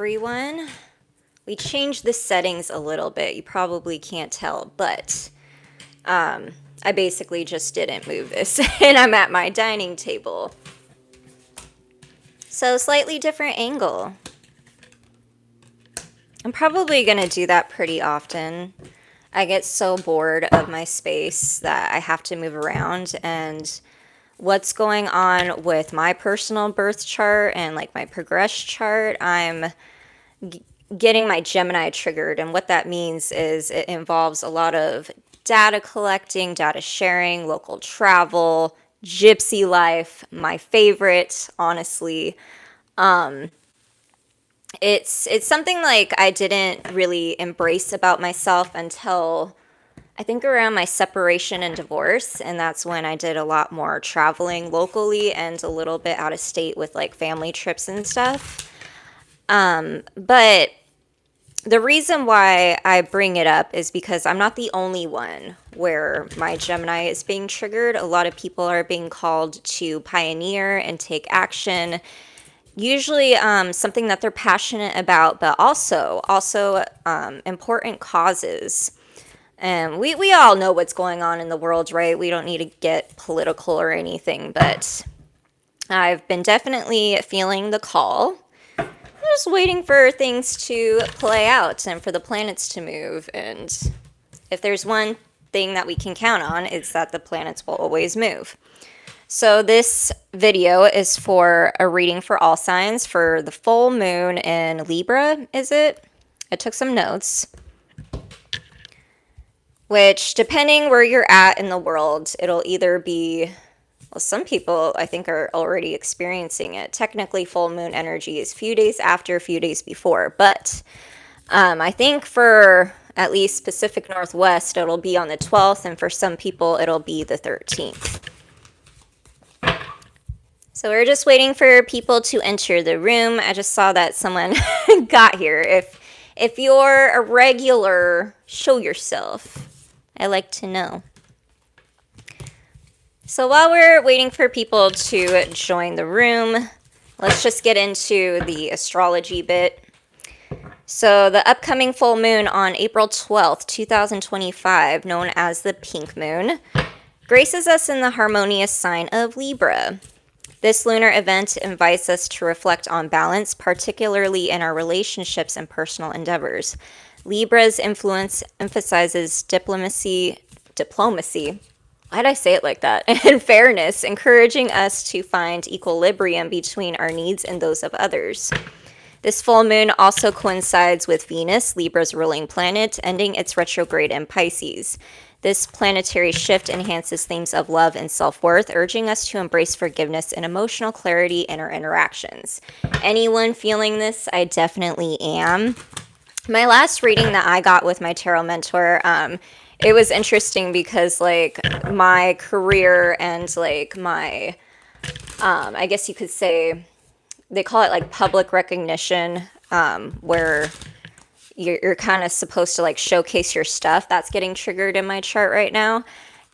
everyone. We changed the settings a little bit. You probably can't tell, but I basically just didn't move this and I'm at my dining table. So slightly different angle. I'm probably gonna do that pretty often. I get so bored of my space that I have to move around, and what's going on with my personal birth chart and like my progress chart, I'm getting my Gemini triggered, and what that means is it involves a lot of data collecting, data sharing, local travel, gypsy life, my favorite, honestly. It's something like I didn't really embrace about myself until I think around my separation and divorce, and that's when I did a lot more traveling locally and a little bit out of state with like family trips and stuff. But the reason why I bring it up is because I'm not the only one where my Gemini is being triggered. A lot of people are being called to pioneer and take action. Usually something that they're passionate about, but also important causes. And we all know what's going on in the world, right? We don't need to get political or anything, but I've been definitely feeling the call. I'm just waiting for things to play out and for the planets to move. And if there's one thing that we can count on, it's that the planets will always move. So this video is for a reading for all signs for the full moon in Libra, is it? I took some notes. Which, depending where you're at in the world, it'll either be, well, some people I think are already experiencing it. Technically, full moon energy is a few days after, a few days before. But I think for at least Pacific Northwest, it'll be on the 12th. And for some people, it'll be the 13th. So we're just waiting for people to enter the room. I just saw that someone got here. If you're a regular, show yourself. I like to know. So while we're waiting for people to join the room, let's just get into the astrology bit. So the upcoming full moon on April 12th, 2025, known as the pink moon, graces us in the harmonious sign of Libra. This lunar event invites us to reflect on balance, particularly in our relationships and personal endeavors. Libra's influence emphasizes diplomacy, why did I say it like that? And fairness, encouraging us to find equilibrium between our needs and those of others. This full moon also coincides with Venus, Libra's ruling planet, ending its retrograde in Pisces. This planetary shift enhances themes of love and self-worth, urging us to embrace forgiveness and emotional clarity in our interactions. Anyone feeling this? I definitely am. My last reading that I got with my tarot mentor, it was interesting because like my career and like my, I guess you could say, they call it like public recognition, where you're kind of supposed to like showcase your stuff. That's getting triggered in my chart right now.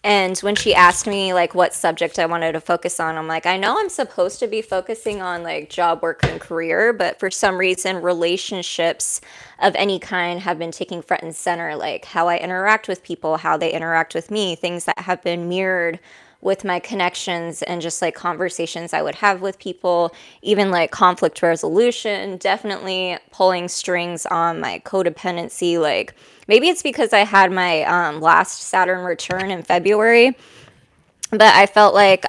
And when she asked me like what subject I wanted to focus on, I'm like, I know I'm supposed to be focusing on like job, work, and career, but for some reason, relationships of any kind have been taking front and center, like how I interact with people, how they interact with me, things that have been mirrored with my connections and just like conversations I would have with people, even like conflict resolution, definitely pulling strings on my codependency. Like maybe it's because I had my last Saturn return in February, but I felt like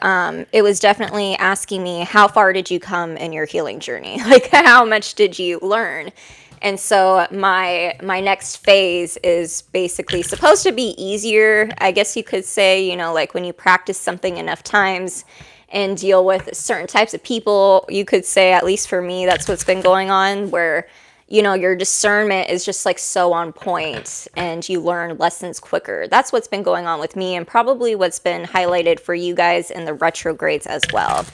it was definitely asking me, how far did you come in your healing journey? Like how much did you learn? And so my next phase is basically supposed to be easier, I guess you could say, you know, like when you practice something enough times and deal with certain types of people, you could say, at least for me, that's what's been going on, where, you know, your discernment is just like so on point and you learn lessons quicker. That's what's been going on with me and probably what's been highlighted for you guys in the retrogrades as well.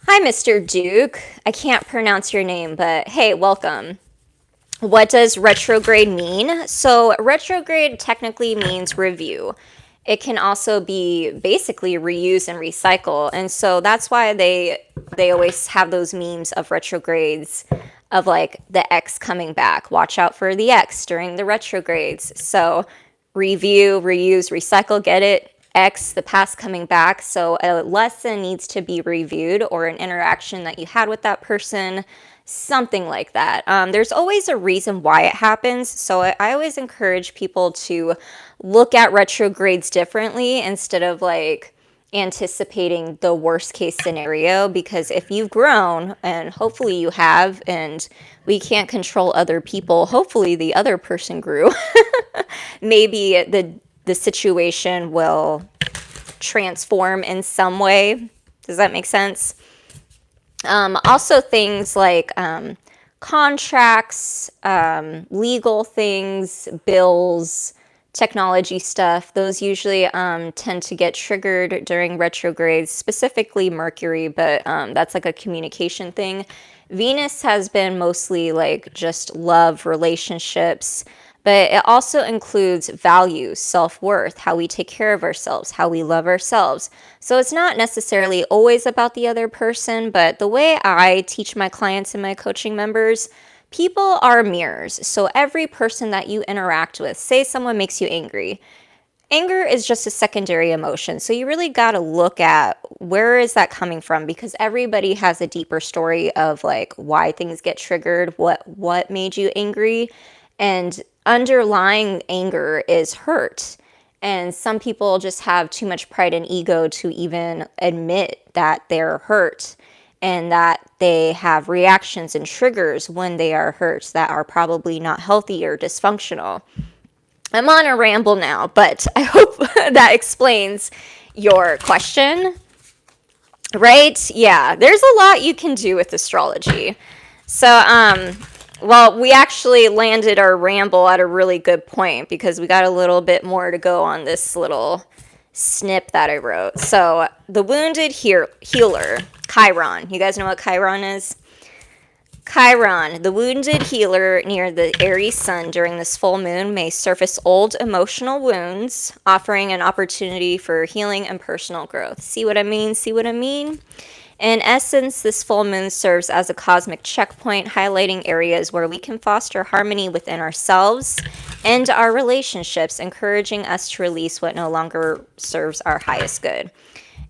Hi, Mr. Duke. I can't pronounce your name, but hey, welcome. What does retrograde mean? So retrograde technically means review. it can also be basically reuse and recycle. And so that's why they always have those memes of retrogrades, of like the X coming back. Watch out for the X during the retrogrades. So review, reuse, recycle, get it? X, the past coming back. So a lesson needs to be reviewed, or an interaction that you had with that person, something like that. There's always a reason why it happens. So I always encourage people to look at retrogrades differently instead of like anticipating the worst case scenario, because if you've grown, and hopefully you have, and we can't control other people, hopefully the other person grew, maybe the situation will transform in some way. Does that make sense? Also things like contracts, legal things, bills, technology stuff, those usually tend to get triggered during retrogrades, specifically Mercury, but that's like a communication thing. Venus has been mostly like just love, relationships, but it also includes values, self-worth, how we take care of ourselves, how we love ourselves. So it's not necessarily always about the other person, but the way I teach my clients and my coaching members, people are mirrors. So every person that you interact with, say someone makes you angry, anger is just a secondary emotion. So you really got to look at where is that coming from, because everybody has a deeper story of like why things get triggered, what made you angry, and underlying anger is hurt. And some people just have too much pride and ego to even admit that they're hurt, and that they have reactions and triggers when they are hurt that are probably not healthy or dysfunctional. I'm on a ramble now, but I hope that explains your question. Right? Yeah, there's a lot you can do with astrology. So, well, we actually landed our ramble at a really good point, because we got a little bit more to go on this little snip that I wrote. So, the wounded healer, Chiron. You guys know what Chiron is? Chiron, the wounded healer near the Aries sun during this full moon, may surface old emotional wounds, offering an opportunity for healing and personal growth. See what I mean? See what I mean? In essence, this full moon serves as a cosmic checkpoint, highlighting areas where we can foster harmony within ourselves and our relationships, encouraging us to release what no longer serves our highest good.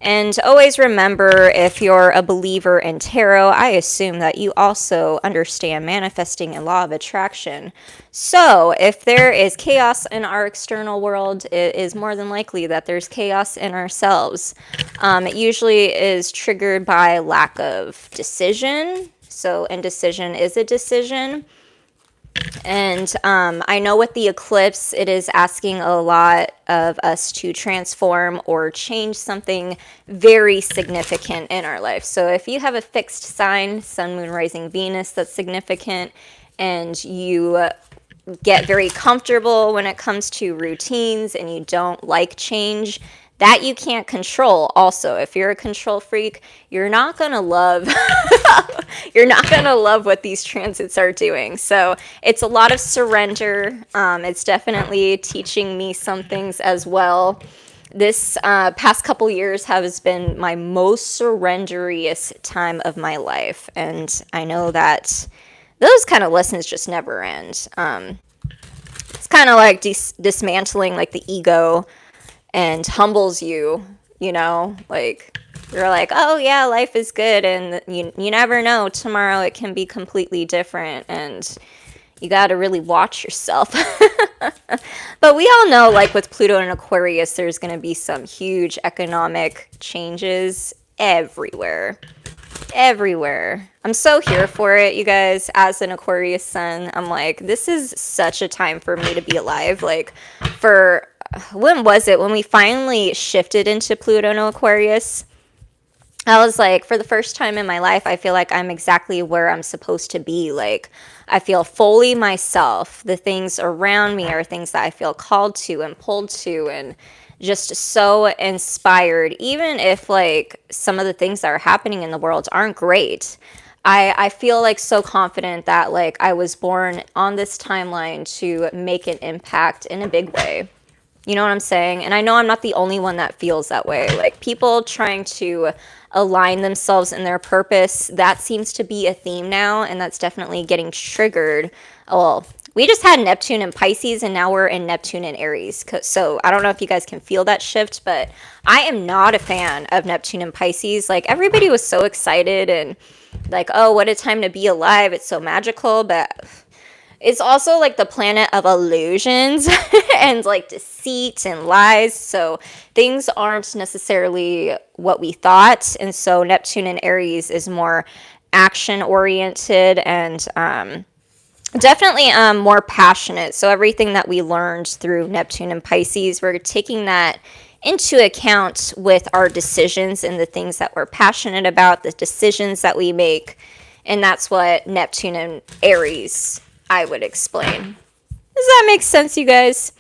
And always remember, if you're a believer in tarot, I assume that you also understand manifesting and law of attraction. So if there is chaos in our external world, it is more than likely that there's chaos in ourselves. It usually is triggered by lack of decision. So indecision is a decision. And I know with the eclipse, it is asking a lot of us to transform or change something very significant in our life. So if you have a fixed sign, Sun, Moon, Rising, Venus, that's significant, and you get very comfortable when it comes to routines and you don't like change, that you can't control. Also, if you're a control freak, you're not going to love you're not going to love what these transits are doing. So it's a lot of surrender. It's definitely teaching me some things as well. This past couple years has been my most surrenderiest time of my life, and I know that those kind of lessons just never end. It's kind of like dismantling like the ego, and humbles you, you know, like you're like, oh yeah, life is good, and you never know, tomorrow it can be completely different, and you got to really watch yourself. But we all know, like with Pluto and Aquarius, there's going to be some huge economic changes everywhere. I'm so here for it, you guys. As an Aquarius sun, I'm like, this is such a time for me to be alive. Like, for when was it when we finally shifted into Pluto and Aquarius? I was like, for the first time in my life, I feel like I'm exactly where I'm supposed to be. Like, I feel fully myself. The things around me are things that I feel called to and pulled to, and just so inspired. Even if like some of the things that are happening in the world aren't great, I feel like so confident that like I was born on this timeline to make an impact in a big way. You know what I'm saying? And I know I'm not the only one that feels that way. Like people trying to align themselves in their purpose, that seems to be a theme now, and that's definitely getting triggered. Well, we just had Neptune in Pisces, and now we're in Neptune in Aries. So I don't know if you guys can feel that shift, but I am not a fan of Neptune in Pisces. Like everybody was so excited and like, oh, what a time to be alive. It's so magical, but it's also like the planet of illusions and like deceit and lies. So things aren't necessarily what we thought. And so Neptune in Aries is more action oriented and definitely more passionate. So everything that we learned through Neptune and Pisces, we're taking that into account with our decisions and the things that we're passionate about, the decisions that we make. And that's what Neptune and Aries, I would explain. Does that make sense, you guys?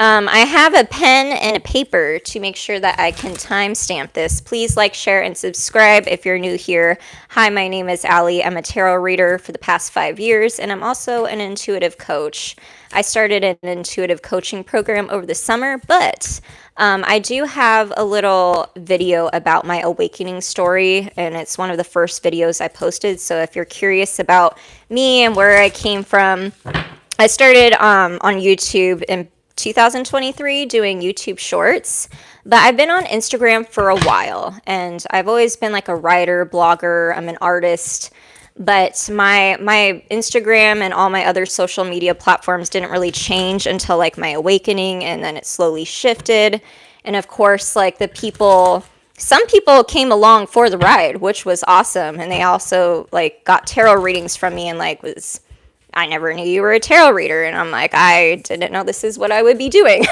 I have a pen and a paper to make sure that I can timestamp this. Please like, share, and subscribe if you're new here. Hi, my name is Allie. I'm a tarot reader for the past 5 years, and I'm also an intuitive coach. I started an intuitive coaching program over the summer, but I do have a little video about my awakening story, and it's one of the first videos I posted. So if you're curious about me and where I came from, I started on YouTube in 2023 doing YouTube shorts, but I've been on Instagram for a while, and I've always been like a writer, blogger. I'm an artist, but my Instagram and all my other social media platforms didn't really change until like my awakening, and then it slowly shifted. And of course, like some people came along for the ride, which was awesome, and they also like got tarot readings from me and like I never knew you were a tarot reader. And I'm like, I didn't know this is what I would be doing.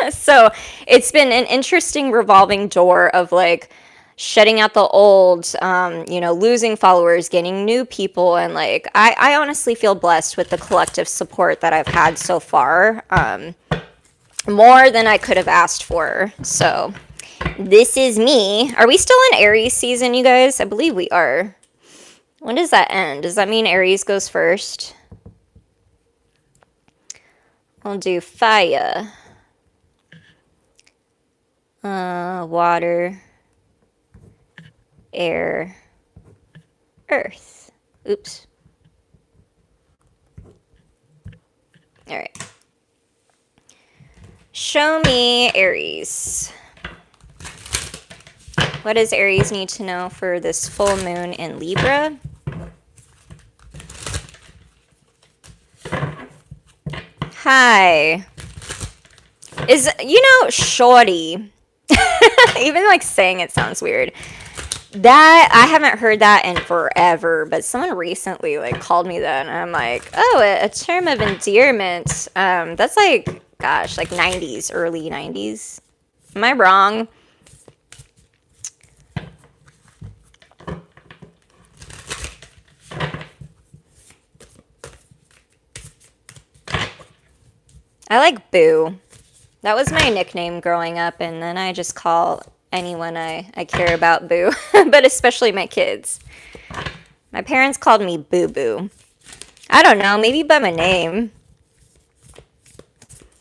So it's been an interesting revolving door of like shedding out the old, losing followers, gaining new people. And like, I honestly feel blessed with the collective support that I've had so far. More than I could have asked for. So this is me. Are we still in Aries season, you guys? I believe we are. When does that end? Does that mean Aries goes first? I'll do fire, water, air, earth. Oops. All right. Show me Aries. What does Aries need to know for this full moon in Libra? Hi. Shorty. Even like saying it sounds weird. That, I haven't heard that in forever, but someone recently like called me that, and I'm like, oh, a term of endearment. That's like, gosh, like 90s, early 90s. Am I wrong? I like Boo. That was my nickname growing up, and then I just call anyone I care about Boo, but especially my kids. My parents called me Boo Boo. I don't know, maybe by my name.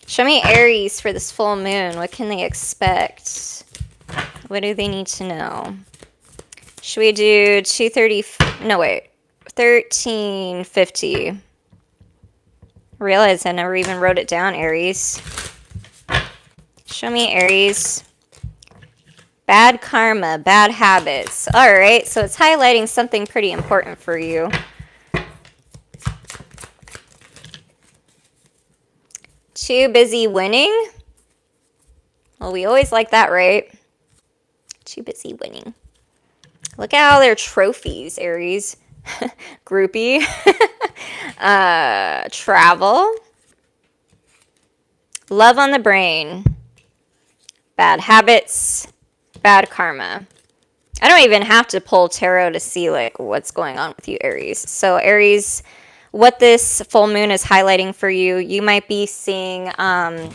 Show me Aries for this full moon. What can they expect? What do they need to know? Should we do 1350? I realize I never even wrote it down, Aries. Show me Aries. Bad karma, bad habits. All right, so it's highlighting something pretty important for you. Too busy winning? Well, we always like that, right? Too busy winning. Look at all their trophies, Aries. Groupie. Travel. Love on the brain. Bad habits. Bad karma. I don't even have to pull tarot to see like what's going on with you, Aries. So Aries, what this full moon is highlighting for you, you might be seeing, I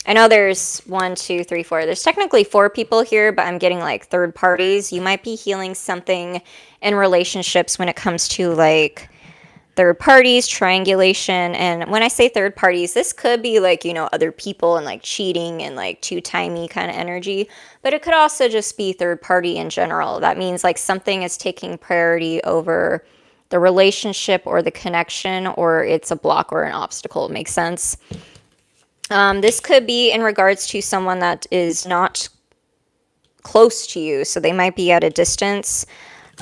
know there's 1, 2, 3, 4. There's technically 4 people here, but I'm getting like third parties. You might be healing something in relationships when it comes to like third parties, triangulation. And when I say third parties, this could be like, you know, other people and like cheating and like two-timey kind of energy, but it could also just be third party in general. That means like something is taking priority over the relationship or the connection, or it's a block or an obstacle. Makes sense. This could be in regards to someone that is not close to you, so they might be at a distance.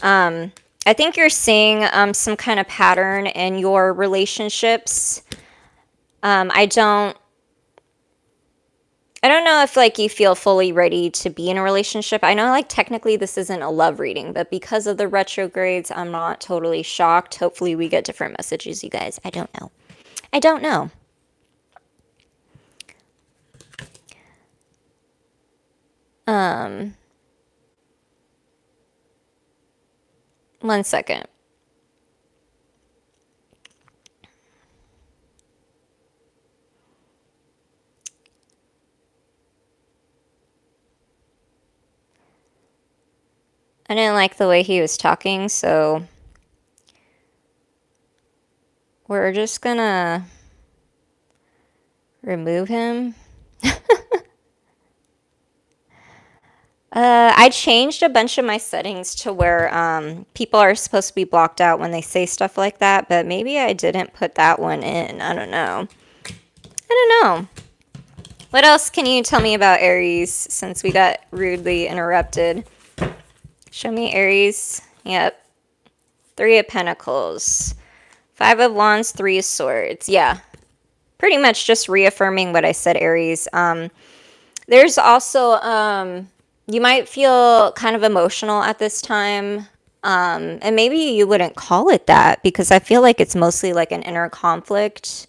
I think you're seeing some kind of pattern in your relationships. I don't know if like you feel fully ready to be in a relationship. I know like technically this isn't a love reading, but because of the retrogrades, I'm not totally shocked. Hopefully we get different messages, you guys. I don't know. I don't know. One second. I didn't like the way he was talking, so we're just gonna remove him. I changed a bunch of my settings to where people are supposed to be blocked out when they say stuff like that, but maybe I didn't put that one in. I don't know. I don't know. What else can you tell me about Aries since we got rudely interrupted? Show me Aries. Yep. 3 of Pentacles. 5 of Wands, 3 of Swords. Yeah. Pretty much just reaffirming what I said, Aries. There's also, you might feel kind of emotional at this time. And maybe you wouldn't call it that because I feel like it's mostly like an inner conflict.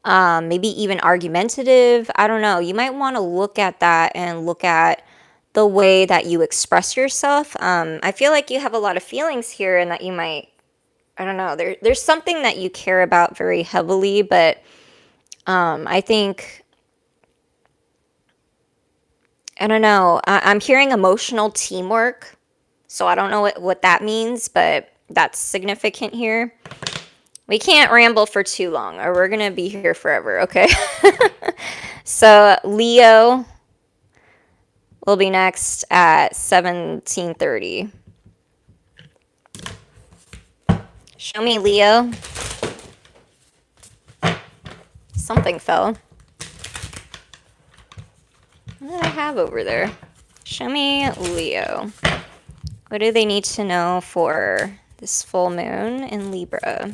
Maybe even argumentative. I don't know. You might want to look at that and look at the way that you express yourself. I feel like you have a lot of feelings here and that you might, I don't know, there's something that you care about very heavily, but I think, I don't know, I'm hearing emotional teamwork, so I don't know what that means, but that's significant here. We can't ramble for too long or we're going to be here forever, okay? So Leo will be next at 17:30. Show me Leo. Something fell. What do I have over there? Show me Leo. What do they need to know for this full moon in Libra?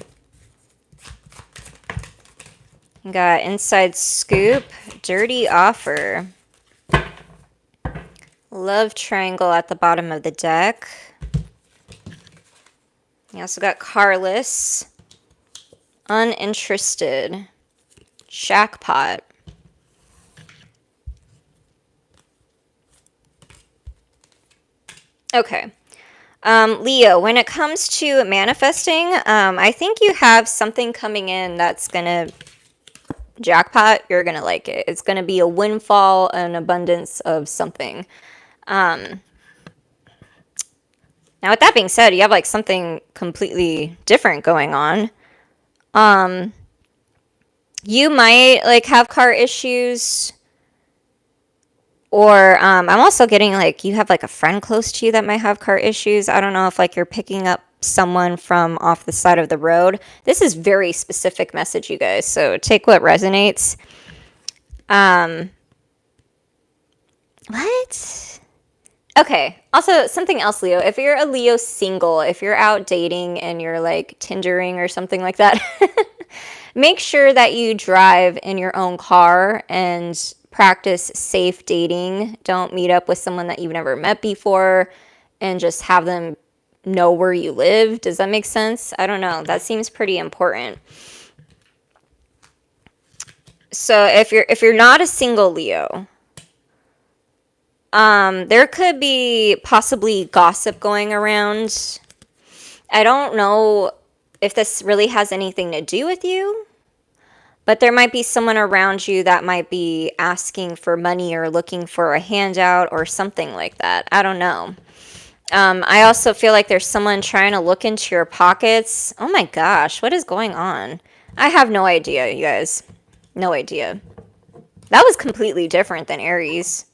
You got inside scoop, dirty offer. Love triangle at the bottom of the deck. You also got carless, uninterested, jackpot. Okay. Leo, when it comes to manifesting, I think you have something coming in that's going to jackpot. You're going to like it. It's going to be a windfall, an abundance of something. Now, with that being said, you have like something completely different going on. You might like have car issues, or I'm also getting like you have like a friend close to you that might have car issues. I don't know if like you're picking up someone from off the side of the road. This is very specific message, you guys, so take what resonates. What? Okay, also something else, Leo. If you're a Leo single, if you're out dating and you're like Tindering or something like that, make sure that you drive in your own car and practice safe dating. Don't meet up with someone that you've never met before and just have them know where you live. Does that make sense? I don't know. That seems pretty important. So if you're not a single Leo, there could be possibly gossip going around. I don't know if this really has anything to do with you, but there might be someone around you that might be asking for money or looking for a handout or something like that. I don't know. I also feel like there's someone trying to look into your pockets. Oh my gosh, what is going on? I have no idea, you guys. No idea. That was completely different than Aries.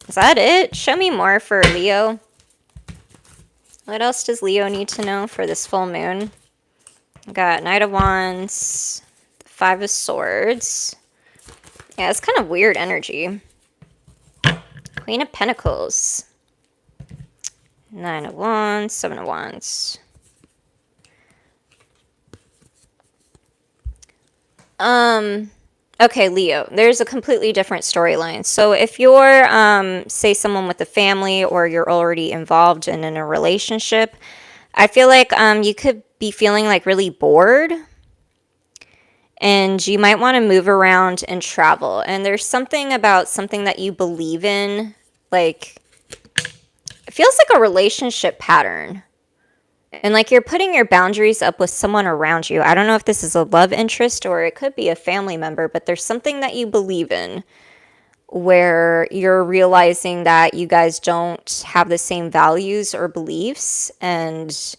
Is that it? Show me more for Leo. What else does Leo need to know for this full moon? Got Knight of Wands, Five of Swords. Yeah, it's kind of weird energy. Queen of Pentacles. Nine of Wands, Seven of Wands. Okay, Leo, there's a completely different storyline. So if you're, say, someone with a family or you're already involved in a relationship, I feel like you could be feeling like really bored and you might want to move around and travel. And there's something about something that you believe in, like, it feels like a relationship pattern. And like you're putting your boundaries up with someone around you. I don't know if this is a love interest or it could be a family member, but there's something that you believe in where you're realizing that you guys don't have the same values or beliefs, and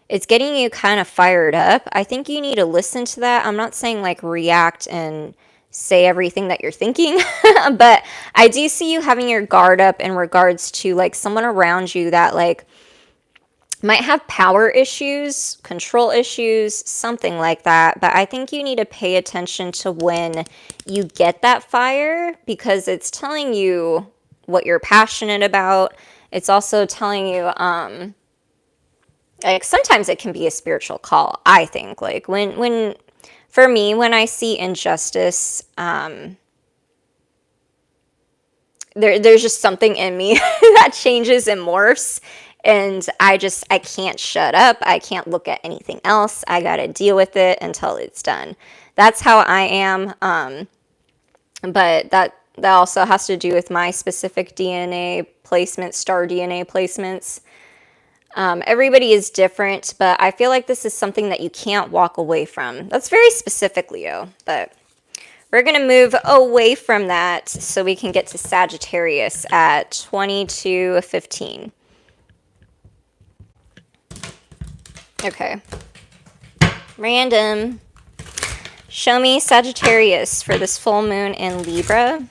it's getting you kind of fired up. I think you need to listen to that. I'm not saying like react and say everything that you're thinking, but I do see you having your guard up in regards to like someone around you that like might have power issues, control issues, something like that. But I think you need to pay attention to when you get that fire, because it's telling you what you're passionate about. It's also telling you, like sometimes it can be a spiritual call, I think. Like when for me, when I see injustice, there's just something in me that changes and morphs. And I can't shut up. I can't look at anything else. I got to deal with it until it's done. That's how I am. But that also has to do with my specific DNA placement, star DNA placements. Everybody is different, but I feel like this is something that you can't walk away from. That's very specific, Leo, but we're going to move away from that so we can get to Sagittarius at 22:15. Okay. Random. Show me Sagittarius for this full moon in Libra.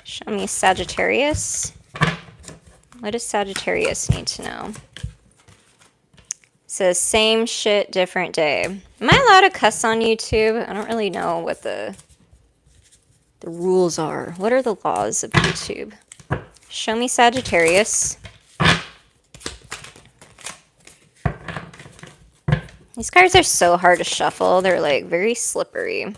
Show me Sagittarius. What does Sagittarius need to know? It says same shit, different day. Am I allowed to cuss on YouTube? I don't really know what the rules are. What are the laws of YouTube? Show me Sagittarius. These cards are so hard to shuffle. They're like very slippery.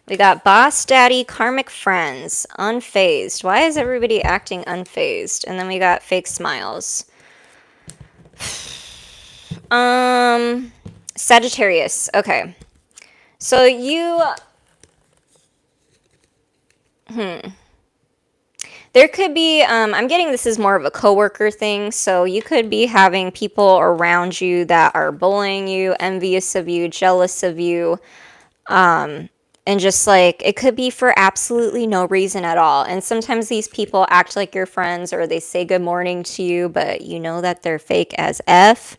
We got Boss Daddy, Karmic Friends, Unfazed. Why is everybody acting unfazed? And then we got Fake Smiles. Sagittarius. Okay. So you... There could be, I'm getting this is more of a coworker thing, so you could be having people around you that are bullying you, envious of you, jealous of you, and just like, it could be for absolutely no reason at all. And sometimes these people act like your friends or they say good morning to you, but you know that they're fake as F.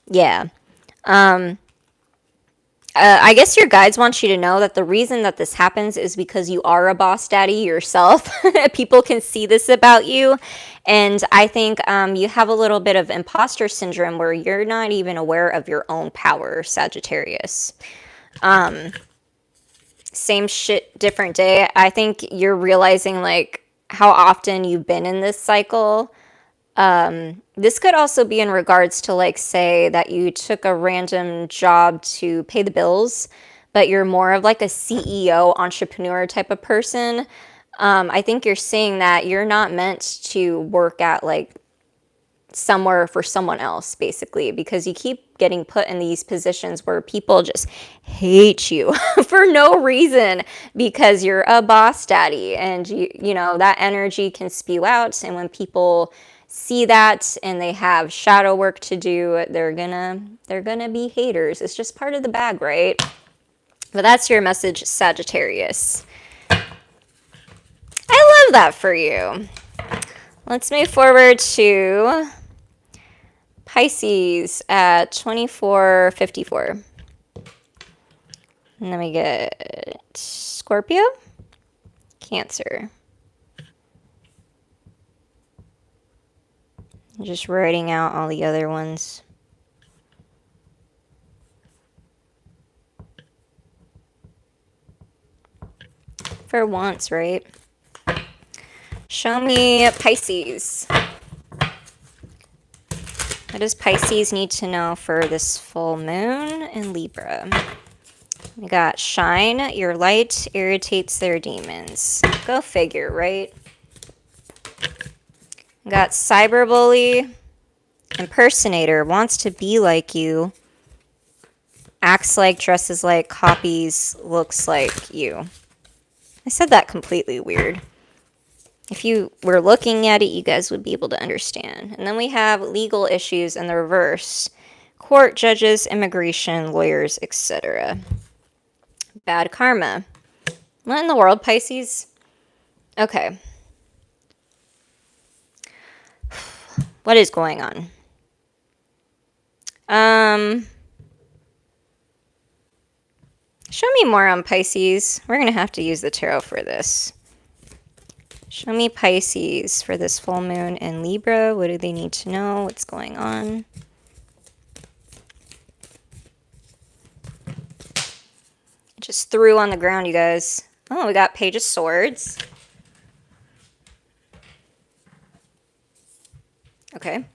Yeah. I guess your guides want you to know that the reason that this happens is because you are a boss daddy yourself. People can see this about you. And I think you have a little bit of imposter syndrome where you're not even aware of your own power, Sagittarius. Same shit, different day. I think you're realizing like how often you've been in this cycle. This could also be in regards to like, say that you took a random job to pay the bills, but you're more of like a CEO entrepreneur type of person. I think you're seeing that you're not meant to work at like somewhere for someone else, basically, because you keep getting put in these positions where people just hate you for no reason because you're a boss daddy, and you know that energy can spew out, and when people see that and they have shadow work to do, they're gonna be haters. It's just part of the bag, right? But that's your message, Sagittarius. love that for you. Let's move forward to Pisces at 2454. And then we get Scorpio, Cancer. Just writing out all the other ones. For once, right? Show me Pisces. What does Pisces need to know for this full moon in Libra? We got shine. Your light irritates their demons. Go figure, right? We got cyberbully. Impersonator. Wants to be like you. Acts like, dresses like, copies, looks like you. I said that completely weird. If you were looking at it, you guys would be able to understand. And then we have legal issues in the reverse. Court, judges, immigration, lawyers, etc. Bad karma. What in the world, Pisces? Okay. What is going on? Show me more on Pisces. We're going to have to use the tarot for this. Show me Pisces for this full moon in Libra. What do they need to know? What's going on? Just threw on the ground, you guys. Oh, we got Page of Swords. Okay.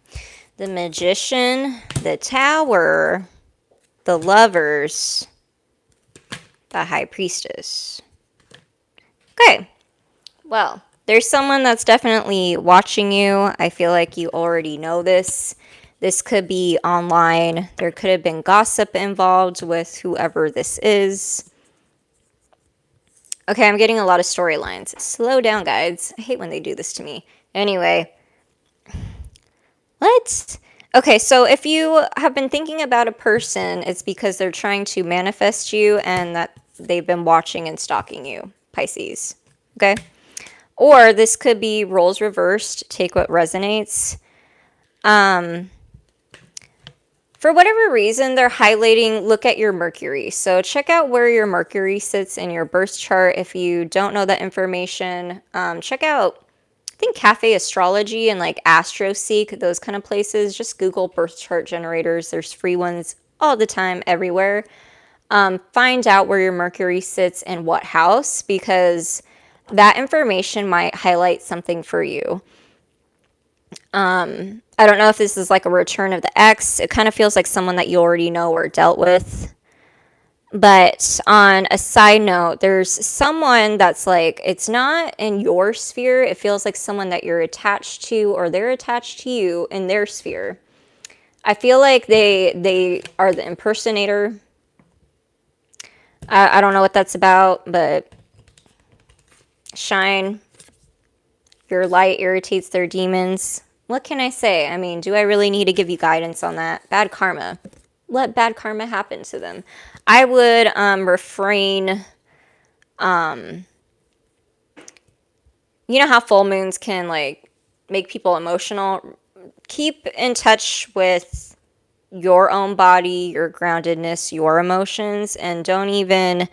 The Magician, the Tower, the Lovers, the High Priestess. Okay. Well, there's someone that's definitely watching you. I feel like you already know this. This could be online. There could have been gossip involved with whoever this is. Okay, I'm getting a lot of storylines. Slow down, guys. I hate when they do this to me. Anyway. What? Okay, so if you have been thinking about a person, it's because they're trying to manifest you and that they've been watching and stalking you, Pisces. Okay? Or this could be roles reversed. Take what resonates. For whatever reason, they're highlighting, look at your Mercury. So check out where your Mercury sits in your birth chart. If you don't know that information, check out, I think, Cafe Astrology and like AstroSeek, those kind of places. Just Google birth chart generators. There's free ones all the time, everywhere. Find out where your Mercury sits in what house, because that information might highlight something for you. I don't know if this is like a return of the ex. It kind of feels like someone that you already know or dealt with. But on a side note, there's someone that's like, it's not in your sphere. It feels like someone that you're attached to, or they're attached to you in their sphere. I feel like they are the impersonator. I don't know what that's about, but shine. Your light irritates their demons. What can I say? I mean, do I really need to give you guidance on that? Bad karma. Let bad karma happen to them. I would refrain. You know how full moons can like make people emotional? Keep in touch with your own body, your groundedness, your emotions, and don't even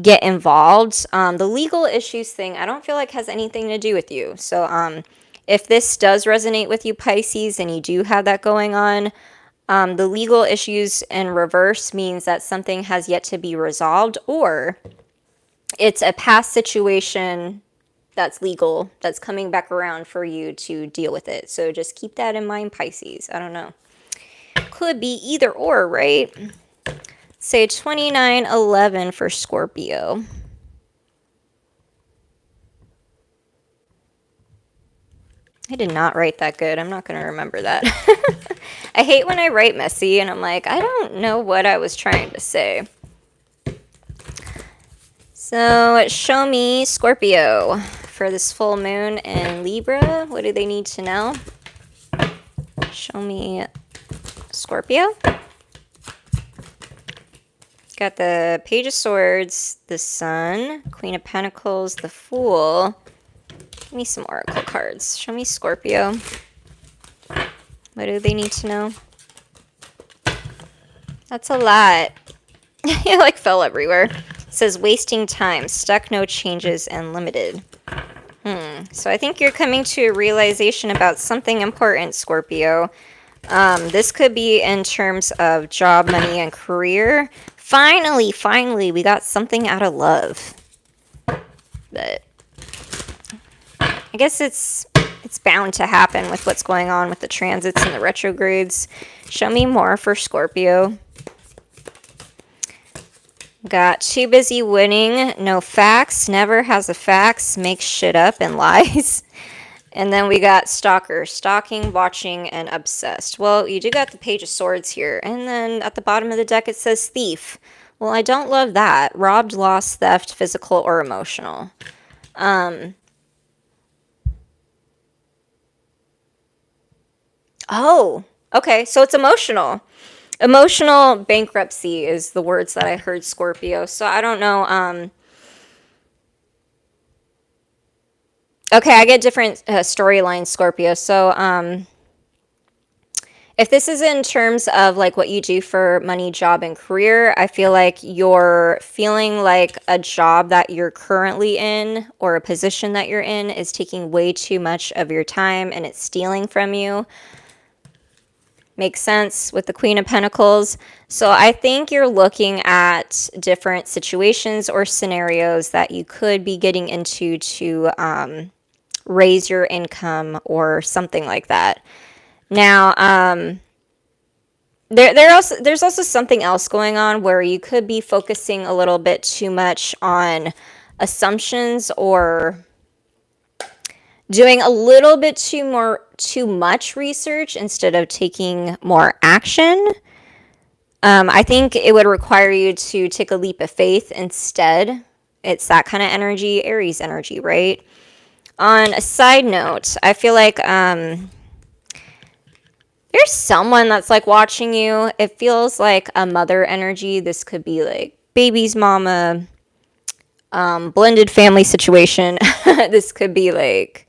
get involved. The legal issues thing, I don't feel like has anything to do with you. So if this does resonate with you, Pisces, and you do have that going on, the legal issues in reverse means that something has yet to be resolved, or it's a past situation that's legal that's coming back around for you to deal with it. So just keep that in mind, Pisces. I don't know. Could be either or, right? Say 2911 for Scorpio. I did not write that good. I'm not going to remember that. I hate when I write messy and I'm like, I don't know what I was trying to say. So show me Scorpio for this full moon in Libra. What do they need to know? Show me Scorpio. Got the Page of Swords, the Sun, Queen of Pentacles, the Fool, Give me some oracle cards. Show me Scorpio. What do they need to know? That's a lot. It like fell everywhere. It says wasting time, stuck, no changes, and limited. So I think you're coming to a realization about something important, Scorpio. This could be in terms of job, money, and career. Finally, we got something out of love. But I guess it's bound to happen with what's going on with the transits and the retrogrades. Show me more for Scorpio. Got too busy winning, no facts, never has a facts, makes shit up and lies. And then we got stalker, stalking, watching, and obsessed. Well, you do got the Page of Swords here. And then at the bottom of the deck it says thief. Well, I don't love that. Robbed, lost, theft, physical, or emotional. Oh, okay, so it's emotional. Emotional bankruptcy is the words that I heard, Scorpio. So I don't know. Okay, I get different storylines, Scorpio. So if this is in terms of like what you do for money, job, and career, I feel like you're feeling like a job that you're currently in or a position that you're in is taking way too much of your time and it's stealing from you. Makes sense with the Queen of Pentacles. So I think you're looking at different situations or scenarios that you could be getting into to raise your income or something like that. Now, there's also something else going on where you could be focusing a little bit too much on assumptions or doing a little bit too much research instead of taking more action. I think it would require you to take a leap of faith instead. It's that kind of energy, Aries energy, right? On a side note, I feel like there's someone that's like watching you. It feels like a mother energy. This could be like baby's mama, blended family situation. This could be like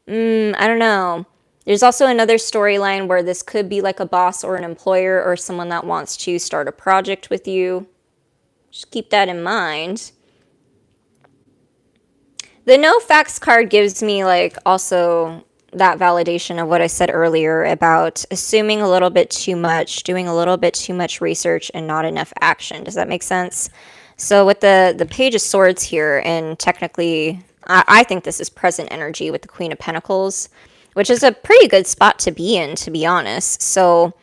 I don't know. There's also another storyline where this could be like a boss or an employer or someone that wants to start a project with you. Just keep that in mind. The no facts card gives me like also that validation of what I said earlier about assuming a little bit too much, doing a little bit too much research and not enough action. Does that make sense? So with the Page of Swords here, and technically I think this is present energy with the Queen of Pentacles, which is a pretty good spot to be in, to be honest. So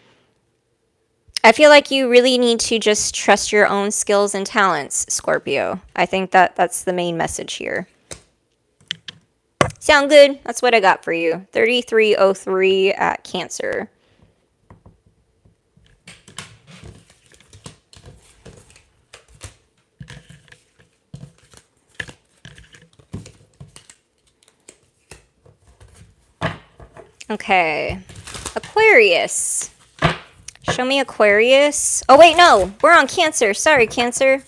I feel like you really need to just trust your own skills and talents, Scorpio. I think that's the main message here. Sound good? That's what I got for you. 3303 at Cancer. Okay, Aquarius. Show me Aquarius. Oh, wait, no. We're on Cancer. Sorry, Cancer.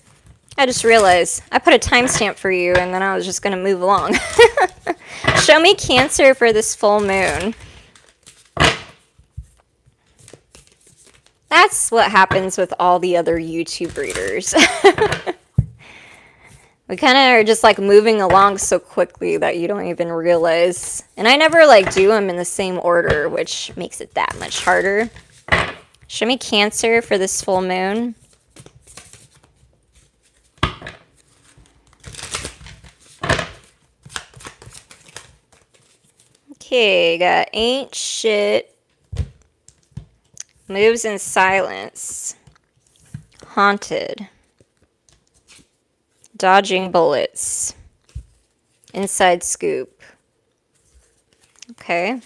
I just realized I put a timestamp for you, and then I was just going to move along. Show me Cancer for this full moon. That's what happens with all the other YouTube readers. We kind of are just like moving along so quickly that you don't even realize. And I never like do them in the same order, which makes it that much harder. Show me Cancer for this full moon. Okay, got ain't shit. Moves in silence. Haunted. Dodging bullets. Inside scoop. Okay.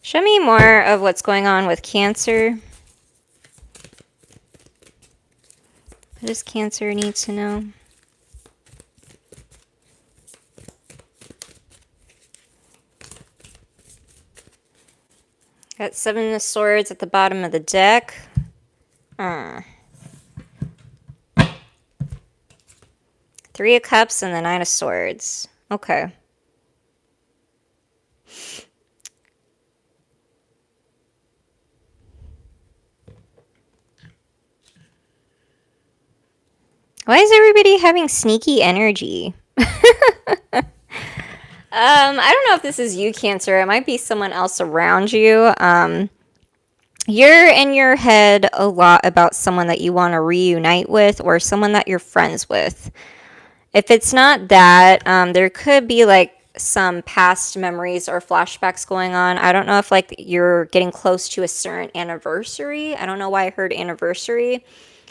Show me more of what's going on with Cancer. What does Cancer need to know? Got 7 of Swords at the bottom of the deck. Three of Cups and the Nine of Swords. Okay. Why is everybody having sneaky energy? I don't know if this is you, Cancer. It might be someone else around you. You're in your head a lot about someone that you want to reunite with or someone that you're friends with. If it's not that, there could be like some past memories or flashbacks going on. I don't know if like you're getting close to a certain anniversary. I don't know why I heard anniversary.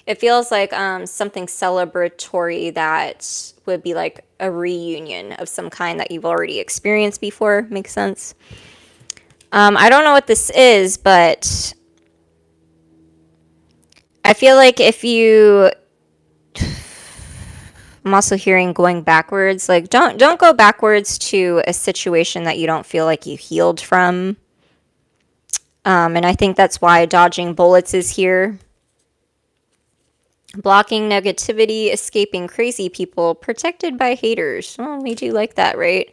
It feels like something celebratory that would be like a reunion of some kind that you've already experienced before. Makes sense? I don't know what this is, but I feel like if you... I'm also hearing going backwards. Like, don't go backwards to a situation that you don't feel like you healed from. And I think that's why dodging bullets is here. Blocking negativity, escaping crazy people, protected by haters. Well, we do like that, right?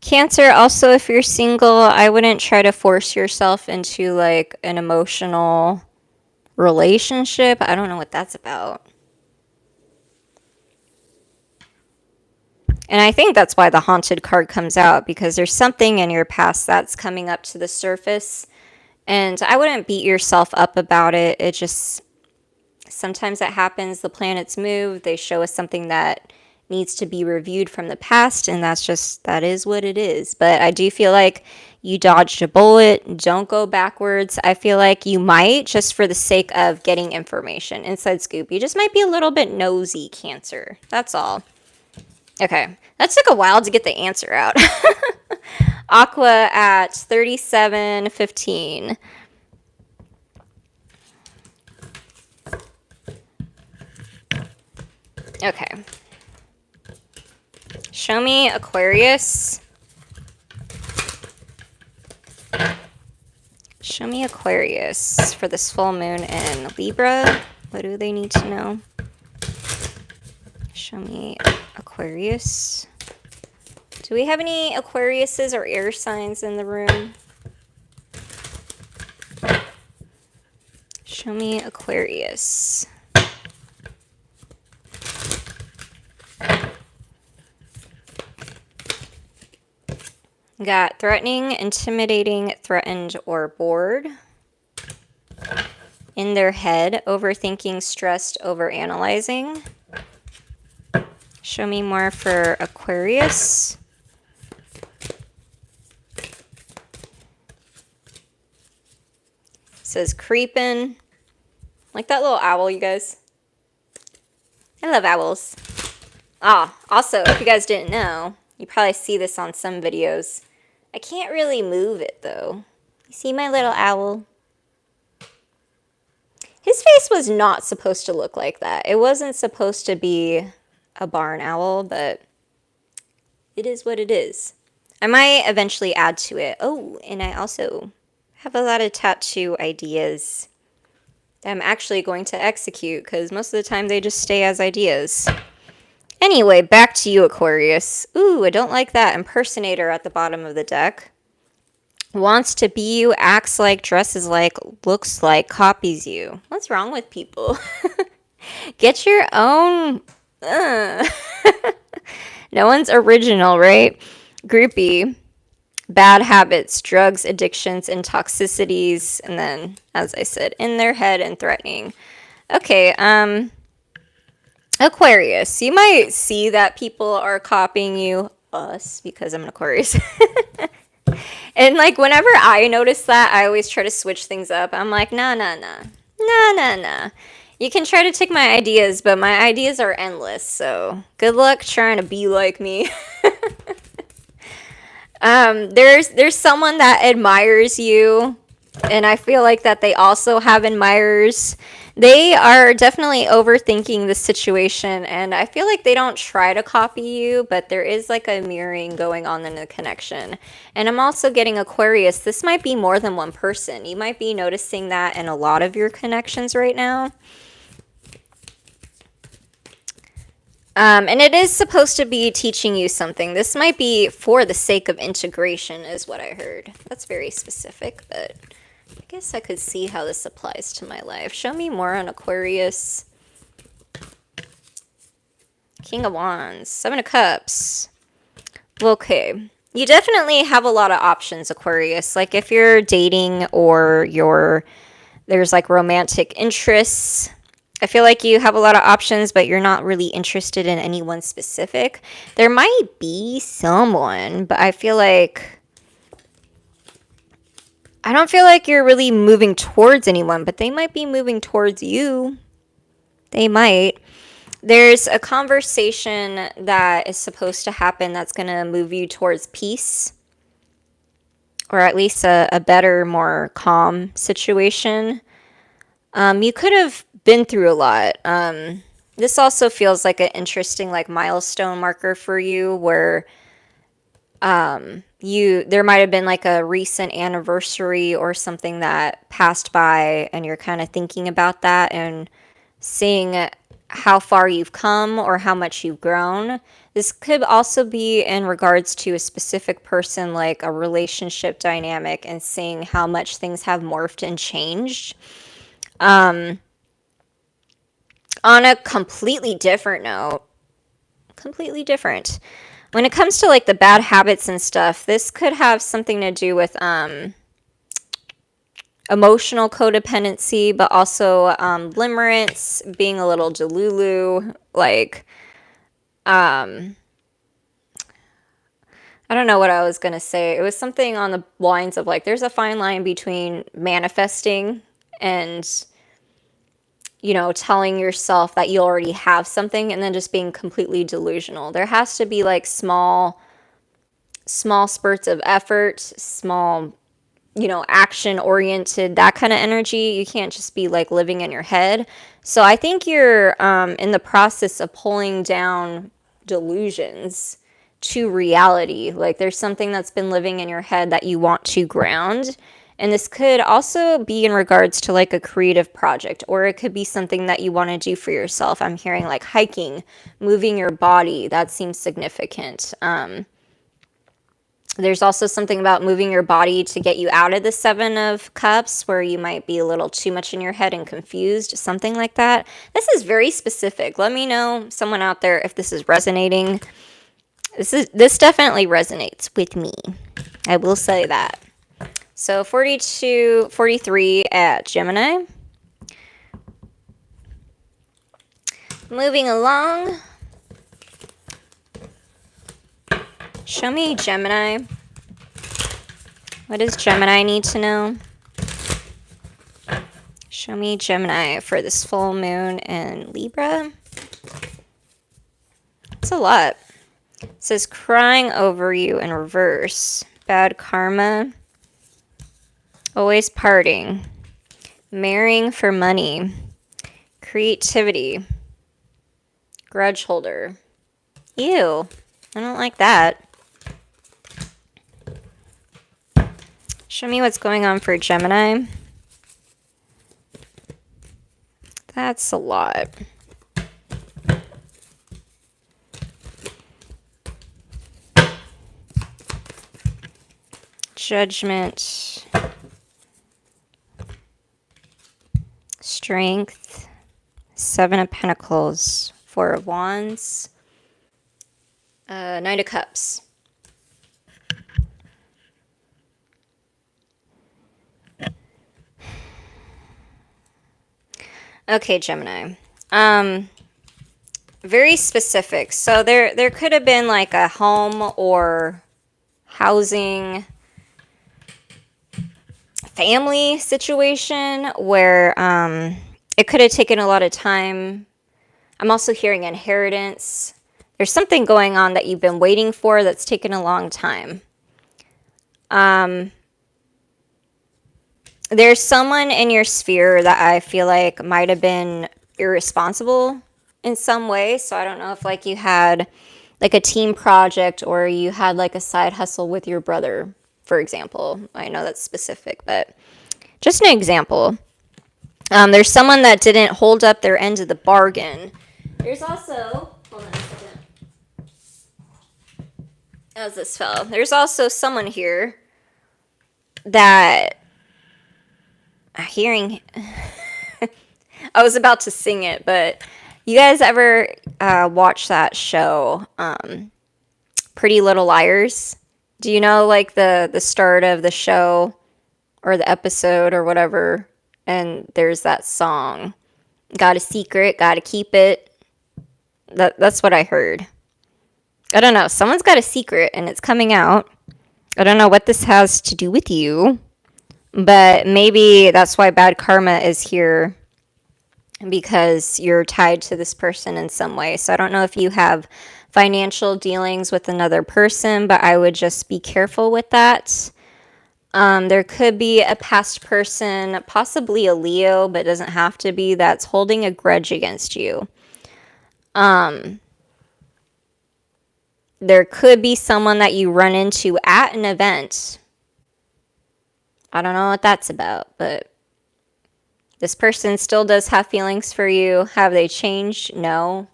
Cancer, also, if you're single, I wouldn't try to force yourself into like an emotional relationship. I don't know what that's about. And I think that's why the haunted card comes out, because there's something in your past that's coming up to the surface. And I wouldn't beat yourself up about it. It just, sometimes that happens. The planets move. They show us something that needs to be reviewed from the past. And that is what it is. But I do feel like you dodged a bullet. Don't go backwards. I feel like you might, just for the sake of getting information. Inside scoop. You just might be a little bit nosy, Cancer. That's all. Okay, that took a while to get the answer out. Aqua at 37.15. Okay. Show me Aquarius. Show me Aquarius for this full moon in Libra. What do they need to know? Show me Aquarius. Do we have any Aquariuses or air signs in the room? Show me Aquarius. Got threatening, intimidating, threatened, or bored. In their head, overthinking, stressed, overanalyzing. Show me more for Aquarius. It says creeping. Like that little owl, you guys. I love owls. Ah, also, if you guys didn't know, you probably see this on some videos. I can't really move it, though. You see my little owl? His face was not supposed to look like that. It wasn't supposed to be a barn owl, but it is what it is. I might eventually add to it. Oh, and I also have a lot of tattoo ideas that I'm actually going to execute, because most of the time they just stay as ideas. Anyway, back to you, Aquarius. Ooh, I don't like that impersonator at the bottom of the deck. Wants to be you, acts like, dresses like, looks like, copies you. What's wrong with people? Get your own... No one's original, right? Groupie. Bad habits, drugs, addictions, and toxicities. And then, as I said, in their head and threatening. Okay, Aquarius. You might see that people are copying you. Us, because I'm an Aquarius. And like whenever I notice that, I always try to switch things up. I'm like, nah. You can try to take my ideas, but my ideas are endless. So good luck trying to be like me. There's someone that admires you, and I feel like that they also have admirers. They are definitely overthinking the situation, and I feel like they don't try to copy you, but there is like a mirroring going on in the connection. And I'm also getting Aquarius. This might be more than one person. You might be noticing that in a lot of your connections right now. And it is supposed to be teaching you something. This might be for the sake of integration, is what I heard. That's very specific, but I guess I could see how this applies to my life. Show me more on Aquarius. King of Wands, Seven of Cups. Okay. You definitely have a lot of options, Aquarius. Like if you're dating or there's like romantic interests, I feel like you have a lot of options, but you're not really interested in anyone specific. There might be someone, but I don't feel like you're really moving towards anyone, but they might be moving towards you. They might. There's a conversation that is supposed to happen that's going to move you towards peace, or at least a better, more calm situation. You could have been through a lot. This also feels like an interesting like milestone marker for you, where there might have been like a recent anniversary or something that passed by, and you're kind of thinking about that and seeing how far you've come or how much you've grown. This could also be in regards to a specific person, like a relationship dynamic, and seeing how much things have morphed and changed. On a completely different note, completely different. When it comes to like the bad habits and stuff, this could have something to do with emotional codependency, but also limerence, being a little delulu, like I don't know what I was gonna say. It was something on the lines of like there's a fine line between manifesting and telling yourself that you already have something, and then just being completely delusional. There has to be like small spurts of effort, small, action oriented, that kind of energy. You can't just be like living in your head. So I think you're in the process of pulling down delusions to reality. Like there's something that's been living in your head that you want to ground. And this could also be in regards to like a creative project, or it could be something that you want to do for yourself. I'm hearing like hiking, moving your body. That seems significant. There's also something about moving your body to get you out of the Seven of Cups, where you might be a little too much in your head and confused, something like that. This is very specific. Let me know, someone out there, if this is resonating. This definitely resonates with me. I will say that. So 43 at Gemini. Moving along. Show me Gemini. What does Gemini need to know? Show me Gemini for this full moon in Libra. It's a lot. It says crying over you in reverse. Bad karma. Always parting. Marrying for money. Creativity. Grudge holder. Ew. I don't like that. Show me what's going on for Gemini. That's a lot. Judgment. Strength. Seven of Pentacles. Four of Wands. Knight of Cups. Okay, Gemini. Very specific. So there could have been like a home or housing family situation where it could have taken a lot of time. I'm also hearing inheritance. There's something going on that you've been waiting for that's taken a long time. There's someone in your sphere that I feel like might have been irresponsible in some way. So I don't know if like you had like a team project or you had like a side hustle with your brother, for example. I know that's specific, but just an example. There's someone that didn't hold up their end of the bargain. There's also, hold on a second. As this fell, there's also someone here that hearing. I was about to sing it, but you guys ever watch that show, Pretty Little Liars? Do you know like the start of the show or the episode or whatever? And there's that song, "Got a secret, gotta keep it." That's what I heard. I don't know. Someone's got a secret and it's coming out. I don't know what this has to do with you, but maybe that's why bad karma is here, because you're tied to this person in some way. So I don't know if you have financial dealings with another person, but I would just be careful with that. There could be a past person, possibly a Leo, but it doesn't have to be, that's holding a grudge against you. There could be someone that you run into at an event. I don't know what that's about, but this person still does have feelings for you. Have they changed? No.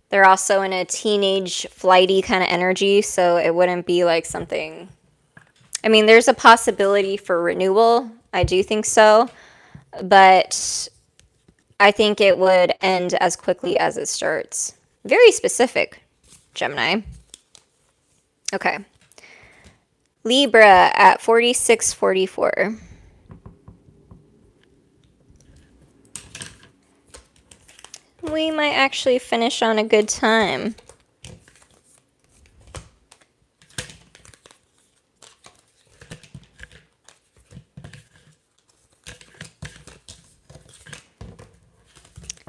They're also in a teenage, flighty kind of energy, so it wouldn't be like something... I mean, there's a possibility for renewal. I do think so. But I think it would end as quickly as it starts. Very specific, Gemini. Okay. Libra at 4644. We might actually finish on a good time.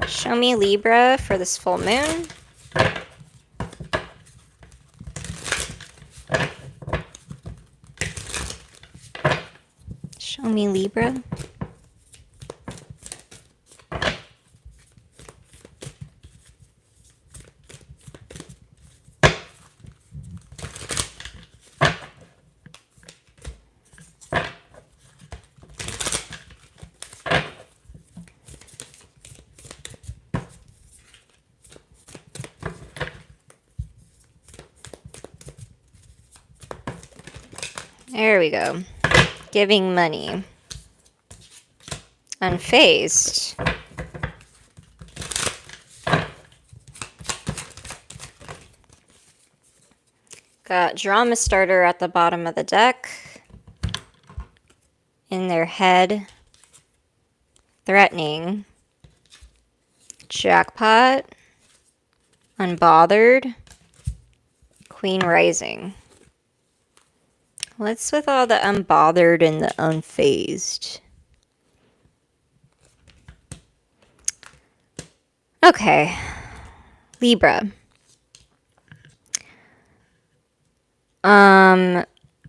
Show me Libra for this full moon. Show me Libra. There we go. Giving money. Unfazed. Got drama starter at the bottom of the deck. In their head. Threatening. Jackpot. Unbothered. Queen rising. What's with all the unbothered and the unfazed? Okay. Libra.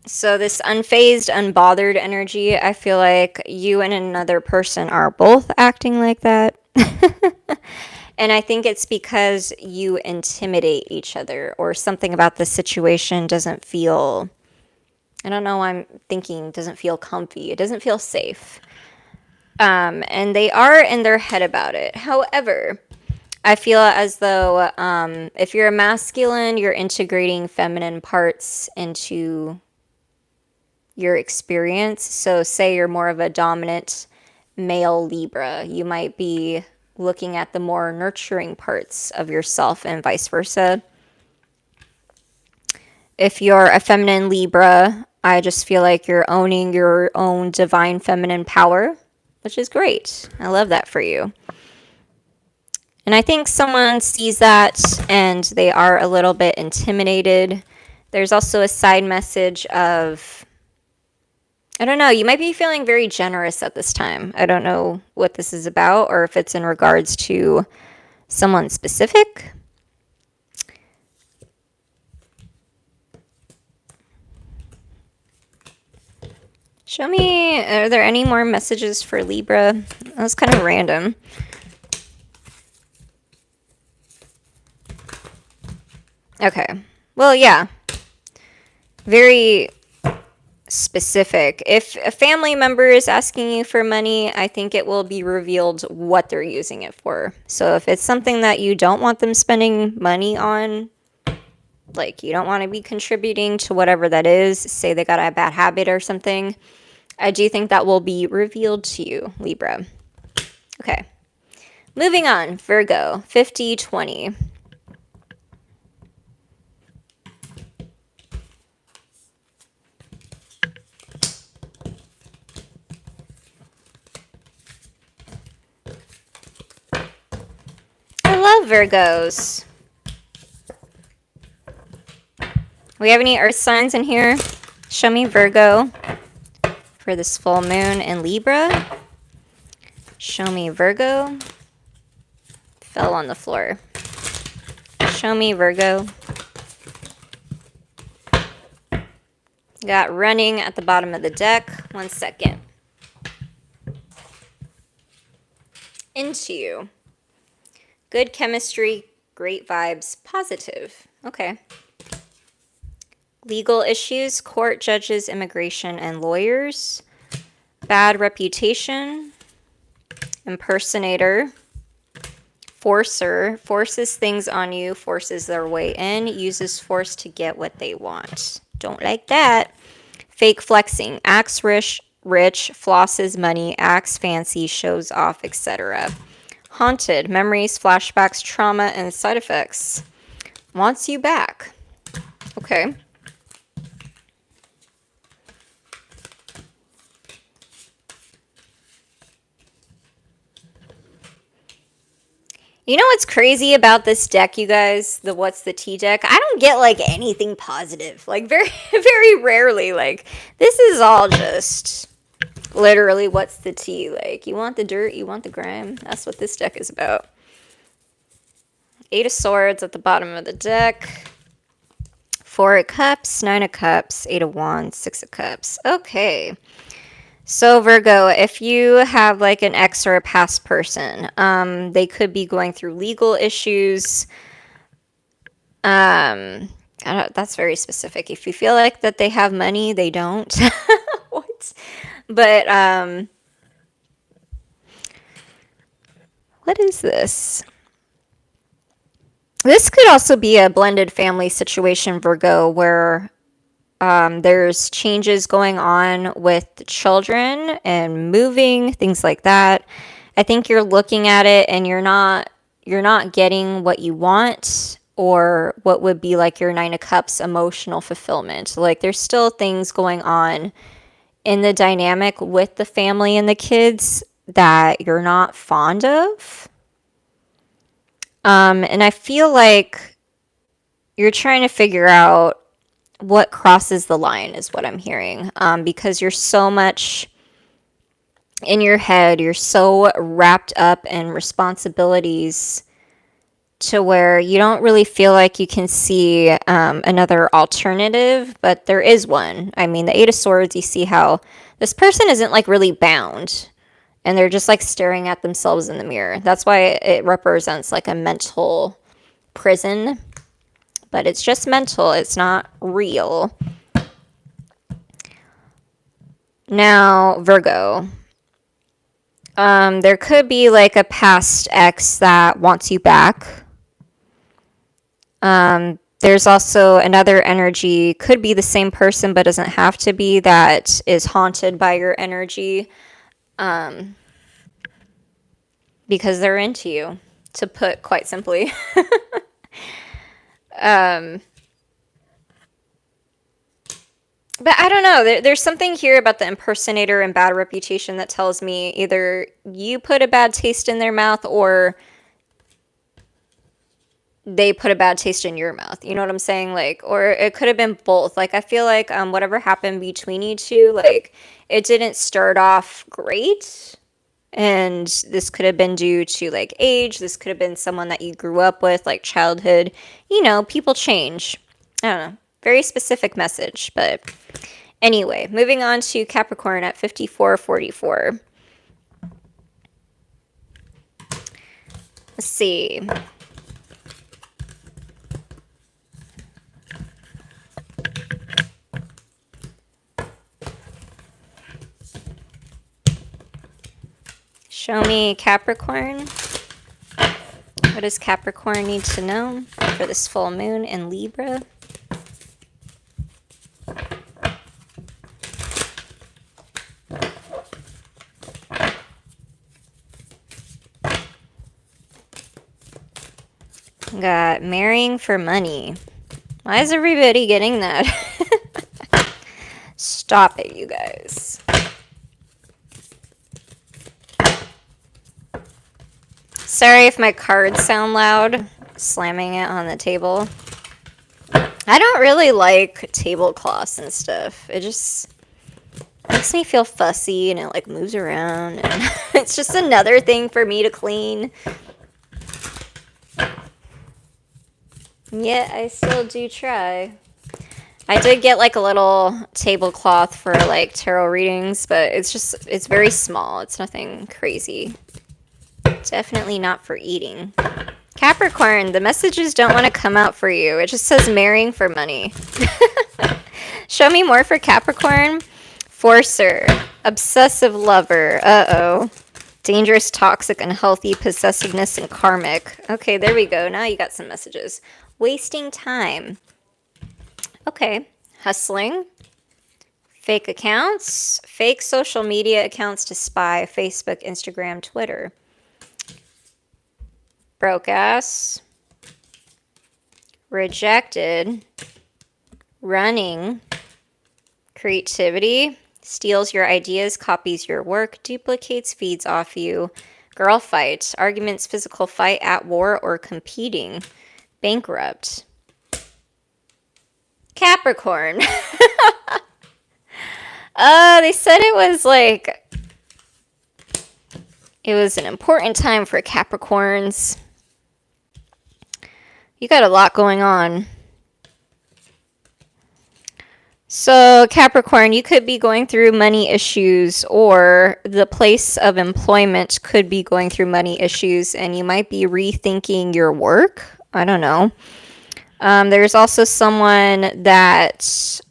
So this unfazed, unbothered energy, I feel like you and another person are both acting like that. And I think it's because you intimidate each other, or something about the situation doesn't feel... I don't know why I'm thinking doesn't feel comfy. It doesn't feel safe. And they are in their head about it. However, I feel as though if you're a masculine, you're integrating feminine parts into your experience. So say you're more of a dominant male Libra, you might be looking at the more nurturing parts of yourself and vice versa. If you're a feminine Libra, I just feel like you're owning your own divine feminine power, which is great. I love that for you. And I think someone sees that and they are a little bit intimidated. There's also a side message of, I don't know, you might be feeling very generous at this time. I don't know what this is about, or if it's in regards to someone specific. Show me, are there any more messages for Libra? That was kind of random. Okay. Well, yeah. Very specific. If a family member is asking you for money, I think it will be revealed what they're using it for. So if it's something that you don't want them spending money on, like you don't want to be contributing to whatever that is, say they got a bad habit or something, I do think that will be revealed to you, Libra. Okay. Moving on, Virgo, 50-20. I love Virgos. We have any earth signs in here? Show me Virgo for this full moon in Libra. Show me Virgo. Fell on the floor. Show me Virgo. Got running at the bottom of the deck. 1 second. Into you. Good chemistry, great vibes, positive. Okay. Legal issues, court, judges, immigration, and lawyers. Bad reputation. Impersonator. Forcer. Forces things on you, forces their way in, uses force to get what they want. Don't like that. Fake flexing. Acts rich, flosses money, acts fancy, shows off, etc. Haunted. Memories, flashbacks, trauma, and side effects. Wants you back. Okay. You know what's crazy about this deck, you guys? The What's the Tea deck? I don't get, like, anything positive. Like, very, very rarely. Like, this is all just literally what's the tea. Like, you want the dirt, you want the grime. That's what this deck is about. 8 of Swords at the bottom of the deck. 4 of Cups, 9 of Cups, 8 of Wands, 6 of Cups. Okay. So Virgo, if you have like an ex or a past person, they could be going through legal issues. That's very specific. If you feel like that they have money, they don't. What? But what is this? This could also be a blended family situation, Virgo, where there's changes going on with the children and moving, things like that. I think you're looking at it and you're not getting what you want, or what would be like your 9 of Cups emotional fulfillment. Like there's still things going on in the dynamic with the family and the kids that you're not fond of. And I feel like you're trying to figure out what crosses the line is what I'm hearing, because you're so much in your head, you're so wrapped up in responsibilities to where you don't really feel like you can see another alternative, but there is one. I mean, the 8 of Swords, you see how this person isn't like really bound, and they're just like staring at themselves in the mirror. That's why it represents like a mental prison. But it's just mental. It's not real. Now, Virgo. There could be like a past ex that wants you back. There's also another energy, could be the same person, but doesn't have to be, that is haunted by your energy. Because they're into you, to put quite simply. But I don't know. There's something here about the impersonator and bad reputation that tells me either you put a bad taste in their mouth or they put a bad taste in your mouth. You know what I'm saying? Like, or it could have been both. Like, I feel like whatever happened between you two, like, it didn't start off great. And this could have been due to like age. This could have been someone that you grew up with, like childhood. You know, people change. I don't know. Very specific message. But Anyway, moving on to Capricorn at 5444. Let's see. Show me Capricorn. What does Capricorn need to know for this full moon in Libra? Got marrying for money. Why is everybody getting that? Stop it, you guys. Sorry if my cards sound loud, slamming it on the table. I don't really like tablecloths and stuff. It just makes me feel fussy and it like moves around. And it's just another thing for me to clean. Yeah, I still do try. I did get like a little tablecloth for like tarot readings, but it's very small. It's nothing crazy. Definitely not for eating. Capricorn, the messages don't want to come out for you. It just says marrying for money. Show me more for Capricorn. Forcer, obsessive lover. Uh-oh. Dangerous, toxic, unhealthy, possessiveness, and karmic. Okay, there we go. Now you got some messages. Wasting time. Okay. Hustling. Fake accounts. Fake social media accounts to spy. Facebook, Instagram, Twitter. Broke ass. Rejected. Running. Creativity. Steals your ideas, copies your work, duplicates, feeds off you. Girl fight. Arguments, physical fight, at war, or competing. Bankrupt. Capricorn. They said it was like, it was an important time for Capricorns. You got a lot going on. So Capricorn, you could be going through money issues, or the place of employment could be going through money issues, and you might be rethinking your work. I don't know. There's also someone that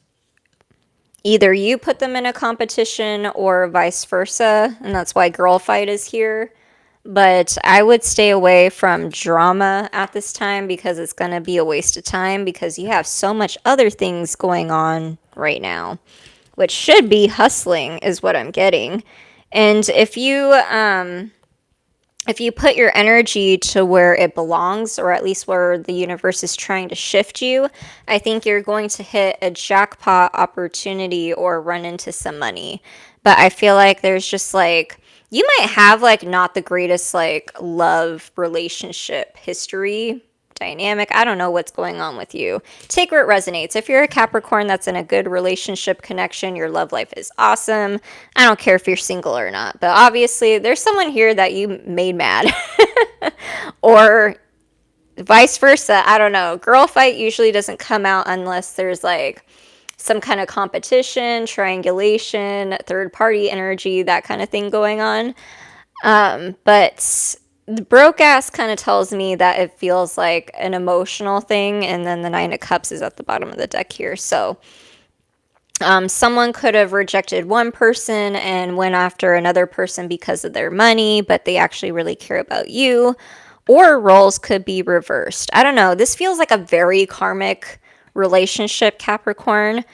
either you put them in a competition or vice versa, and that's why girl fight is here. But I would stay away from drama at this time because it's going to be a waste of time because you have so much other things going on right now, which should be hustling is what I'm getting. And if you put your energy to where it belongs, or at least where the universe is trying to shift you, I think you're going to hit a jackpot opportunity or run into some money. But I feel like there's just like, you might have like not the greatest like love relationship history dynamic. I don't know what's going on with you. Take where it resonates. If you're a Capricorn that's in a good relationship connection, your love life is awesome. I don't care if you're single or not, but obviously there's someone here that you made mad. Or vice versa. I don't know. Girl fight usually doesn't come out unless there's like some kind of competition, triangulation, third party energy, that kind of thing going on. But the broke ass kind of tells me that it feels like an emotional thing, and then the Nine of Cups is at the bottom of the deck here. So someone could have rejected one person and went after another person because of their money, but they actually really care about you. Or roles could be reversed. I don't know. This feels like a very karmic relationship, Capricorn.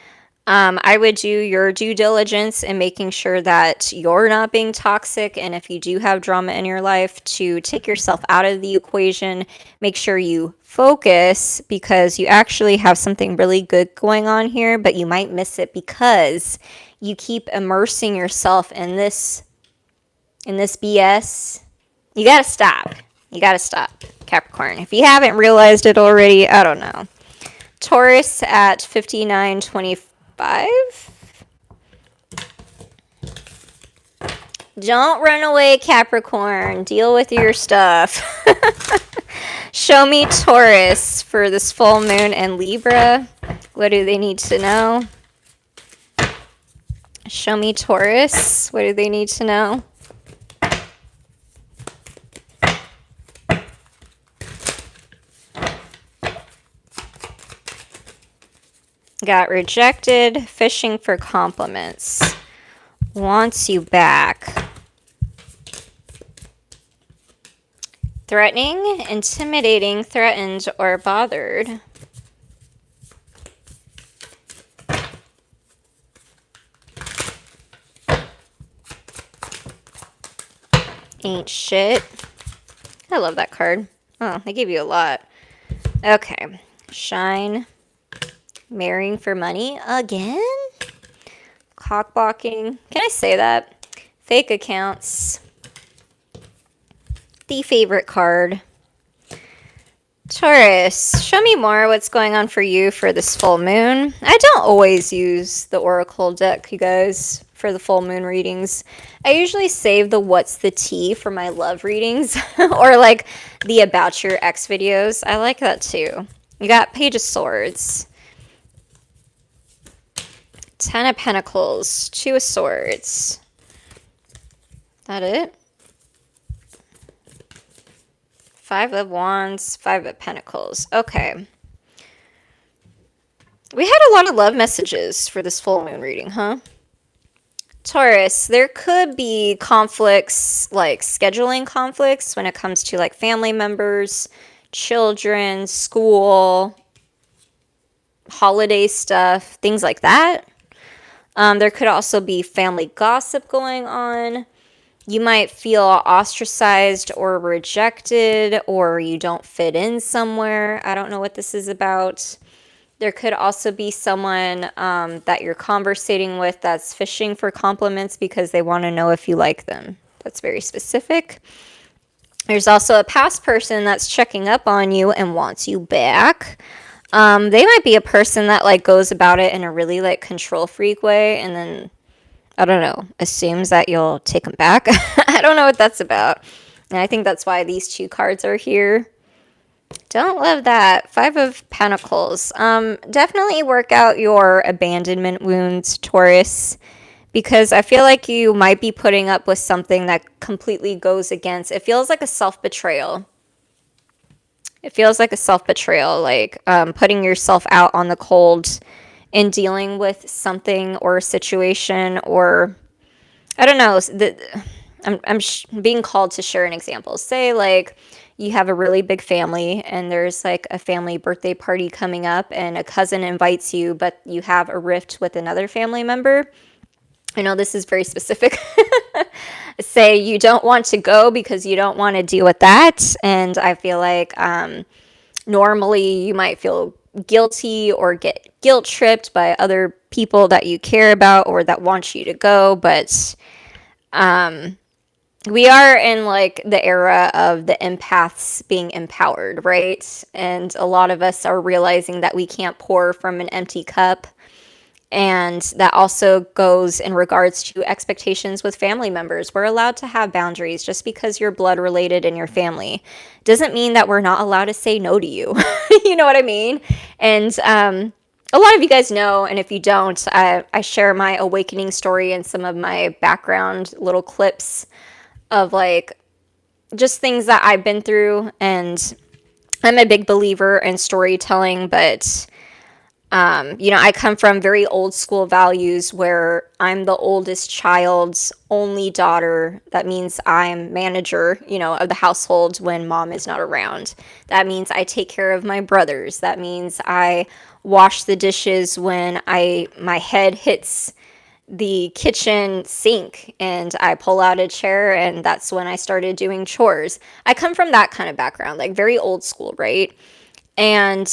I would do your due diligence in making sure that you're not being toxic, and if you do have drama in your life, to take yourself out of the equation. Make sure you focus, because you actually have something really good going on here, but you might miss it because you keep immersing yourself in this BS. You gotta stop. You gotta stop, Capricorn. If you haven't realized it already, I don't know. Taurus at 5925. Don't run away, Capricorn. Deal with your stuff. Show me Taurus for this full moon and Libra. What do they need to know? Show me Taurus. What do they need to know? Got rejected, fishing for compliments. Wants you back. Threatening, intimidating, threatened, or bothered. Ain't shit. I love that card. Oh, they gave you a lot. Okay. Shine. Marrying for money again? Cockblocking. Can I say that? Fake accounts. The favorite card. Taurus, show me more what's going on for you for this full moon. I don't always use the Oracle deck, you guys, for the full moon readings. I usually save the what's the tea for my love readings or like the about your ex videos. I like that too. You got Page of Swords. 10 of Pentacles, 2 of Swords. That it? 5 of Wands, 5 of Pentacles. Okay. We had a lot of love messages for this full moon reading, huh? Taurus, there could be conflicts, like scheduling conflicts when it comes to like family members, children, school, holiday stuff, things like that. There could also be family gossip going on. You might feel ostracized or rejected, or you don't fit in somewhere. I don't know what this is about. There could also be someone that you're conversating with that's fishing for compliments because they want to know if you like them. That's very specific. There's also a past person that's checking up on you and wants you back. They might be a person that like goes about it in a really like control freak way and then, I don't know, assumes that you'll take them back. I don't know what that's about. And I think that's why these two cards are here. Don't love that. 5 of Pentacles. Definitely work out your abandonment wounds, Taurus, because I feel like you might be putting up with something that completely goes against. It feels like a self-betrayal. It feels like a self-betrayal, like putting yourself out on the cold and dealing with something or a situation, or I don't know. I'm being called to share an example. Say like you have a really big family and there's like a family birthday party coming up and a cousin invites you, but you have a rift with another family member. I know this is very specific. Say you don't want to go because you don't want to deal with that. And I feel like normally you might feel guilty or get guilt tripped by other people that you care about or that want you to go. But we are in like the era of the empaths being empowered, right? And a lot of us are realizing that we can't pour from an empty cup. And that also goes in regards to expectations with family members. We're allowed to have boundaries. Just because you're blood related in your family doesn't mean that we're not allowed to say no to you. You know what I mean? And a lot of you guys know, and if you don't, I share my awakening story and some of my background little clips of like just things that I've been through. And I'm a big believer in storytelling, but I come from very old school values where I'm the oldest child's only daughter. That means I'm manager, of the household when mom is not around. That means I take care of my brothers. That means I wash the dishes when my head hits the kitchen sink and I pull out a chair, and that's when I started doing chores. I come from that kind of background, like very old school, right? And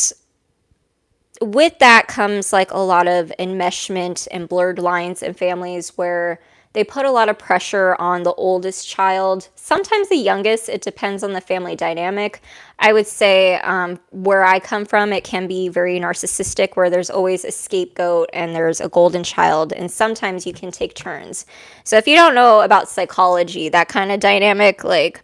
with that comes like a lot of enmeshment and blurred lines in families where they put a lot of pressure on the oldest child, sometimes the youngest. It depends on the family dynamic. I would say where I come from, it can be very narcissistic, where there's always a scapegoat and there's a golden child, and sometimes you can take turns. So if you don't know about psychology, that kind of dynamic, like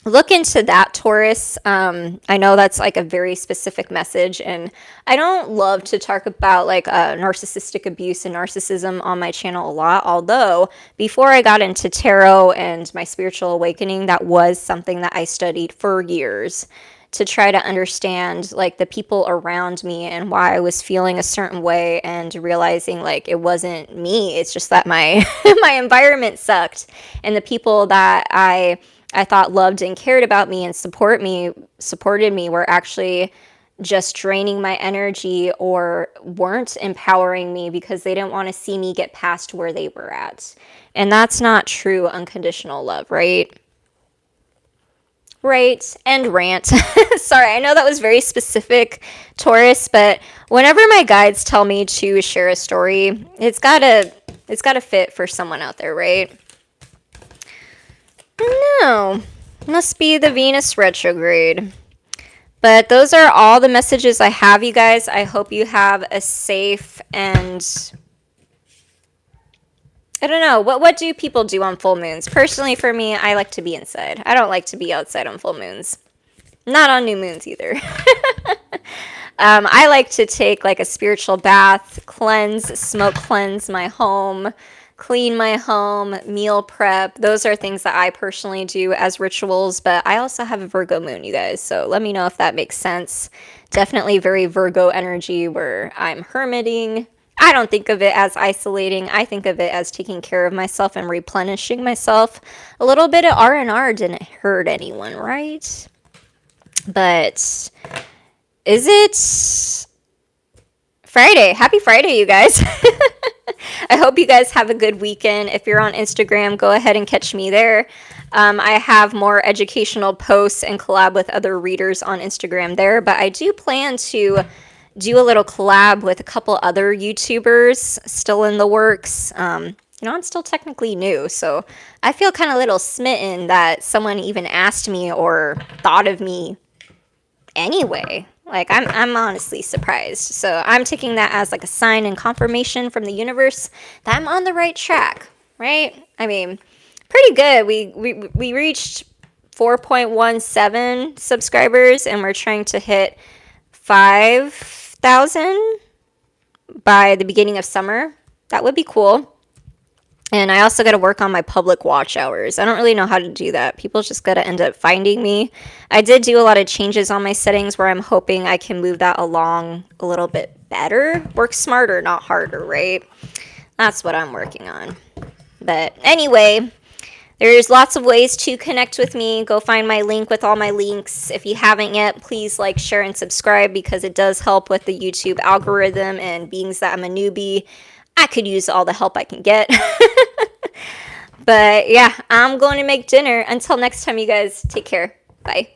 look into that, Taurus. I know that's like a very specific message, and I don't love to talk about like narcissistic abuse and narcissism on my channel a lot. Although before I got into tarot and my spiritual awakening, that was something that I studied for years to try to understand like the people around me and why I was feeling a certain way, and realizing like it wasn't me. It's just that my my environment sucked, and the people that I thought loved and cared about me and supported me were actually just draining my energy or weren't empowering me because they didn't want to see me get past where they were at. And that's not true unconditional love, right? Right, and rant. Sorry, I know that was very specific, Taurus, but whenever my guides tell me to share a story, it's gotta fit for someone out there, right? No, must be the Venus retrograde. But those are all the messages I have, you guys. I hope you have a safe and I don't know. What do people do on full moons? Personally, for me, I like to be inside. I don't like to be outside on full moons. Not on new moons either. I like to take like a spiritual bath, smoke cleanse my home, clean my home, meal prep. Those are things that I personally do as rituals, but I also have a Virgo moon, you guys. So let me know if that makes sense. Definitely very Virgo energy where I'm hermiting. I don't think of it as isolating. I think of it as taking care of myself and replenishing myself. A little bit of R&R didn't hurt anyone, right? But is it Friday? Happy Friday, you guys. I hope you guys have a good weekend. If you're on Instagram, go ahead and catch me there. I have more educational posts and collab with other readers on Instagram there, but I do plan to do a little collab with a couple other YouTubers still in the works. I'm still technically new, so I feel kind of a little smitten that someone even asked me or thought of me anyway. Like, I'm honestly surprised. So I'm taking that as like a sign and confirmation from the universe that I'm on the right track, right? I mean, pretty good. We reached 4.17 subscribers, and we're trying to hit 5,000 by the beginning of summer. That would be cool. And I also got to work on my public watch hours. I don't really know how to do that. People just got to end up finding me. I did do a lot of changes on my settings where I'm hoping I can move that along a little bit better. Work smarter, not harder, right? That's what I'm working on. But anyway, there's lots of ways to connect with me. Go find my link with all my links. If you haven't yet, please like, share, and subscribe because it does help with the YouTube algorithm, and being that I'm a newbie, I could use all the help I can get. But yeah, I'm going to make dinner. Until next time, you guys, take care. Bye.